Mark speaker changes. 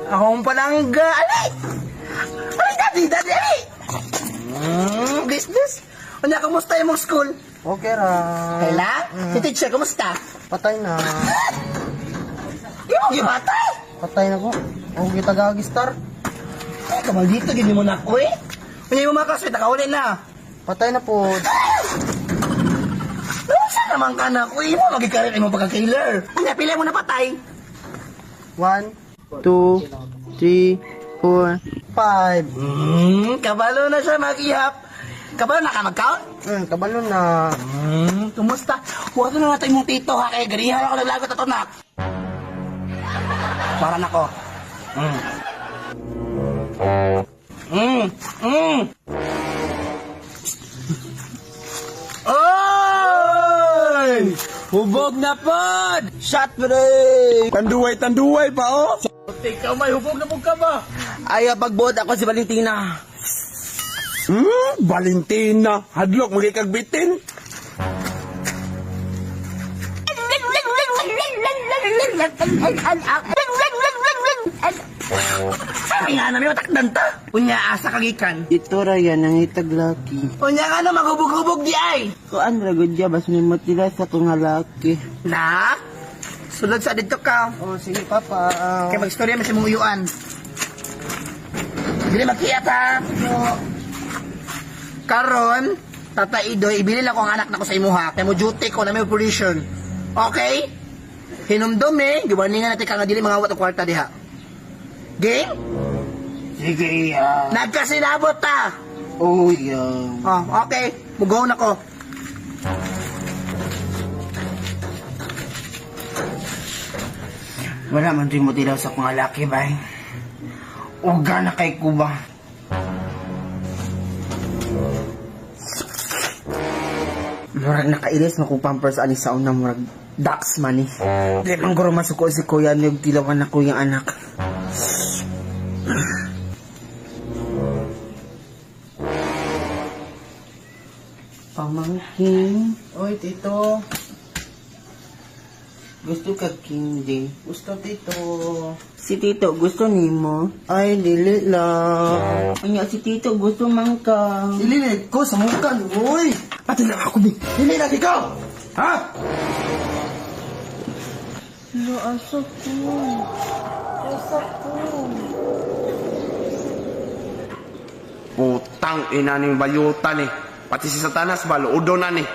Speaker 1: Akong palangga, ali! Ali, daddy, ali! Business? Ano, kamusta yung mong school?
Speaker 2: Okay ra.
Speaker 1: Kayla? Si teacher, kamusta?
Speaker 2: Patay na.
Speaker 1: Di mo gibatay!
Speaker 2: Patay na ko. O kita gagistar.
Speaker 1: Ay, kamal dito, gini mo na ako eh. Kanya mo mga kaswit, nakauli na.
Speaker 2: Patay na po.
Speaker 1: Saan naman ka na? Uy mo, magikarin mo pagka-killer. Kanya, pila mo na patay.
Speaker 2: 1, 2, 3, 4, 5.
Speaker 1: Kabalo na siya mag-ihap. Kabalo na ka mag-count?
Speaker 2: Kabalo na.
Speaker 1: Kumusta? Huwag na natin mong tito ha, kaya garihan ako naglagot at anak. Para na ko.
Speaker 3: Oy! Hubog na pod!
Speaker 2: Shot break!
Speaker 3: Tanduay pa oh!
Speaker 1: Ikaw may hubog na ka ba?
Speaker 2: Ayaw pagbuot ako si Valentina.
Speaker 3: Valentina! Hadlok magikagbitin!
Speaker 1: Sabi nga namin matakdan ta. Unya asa kagikan.
Speaker 2: Ito ra yan ang itaglaki.
Speaker 1: Unya nga na maghubog-hubog di ay.
Speaker 2: Kuan ra gud ya bas may matila sa kong halaki.
Speaker 1: Na? Sulod sa dito ka.
Speaker 2: Oh sige papa.
Speaker 1: Kaya mag-istorya mo sa mong uyuan. Dili magkiyat ha. Karon, Tata Idoy, ibili lang ko ang anak na ko sa imuha. Kaya mo duty ko na may operation. Okay? Hinumdum eh. Gibaningan natin ka nga dili mga awat o kwarta diha. Game?
Speaker 2: Sige
Speaker 1: Nagkasinabot ta.
Speaker 2: Oh yeah.
Speaker 1: Oh, okay. Mugaw na ko.
Speaker 2: Wala man rin mo tilaw sa kong halaki bay. Uga na kay Kuba. Murag nakailis na kong pampers ani sa unang murag ducks man eh. Di man guro masuko si kuya niyog tilawan na kuyang anak. Pamangkin. Oy, tito. Gusto ka kindi? Gusto tito. Si tito gusto nimo? Ay, dili lang. Anya si tito gusto man ka.
Speaker 1: Dili ko sa mukan. Uy! Pati lang ako din. Dili na ikaw! Ha?
Speaker 2: Lo aso ko. Aso ko.
Speaker 3: Putang ina ning bayutan eh. Pati si Satanas ba, luodo na ni.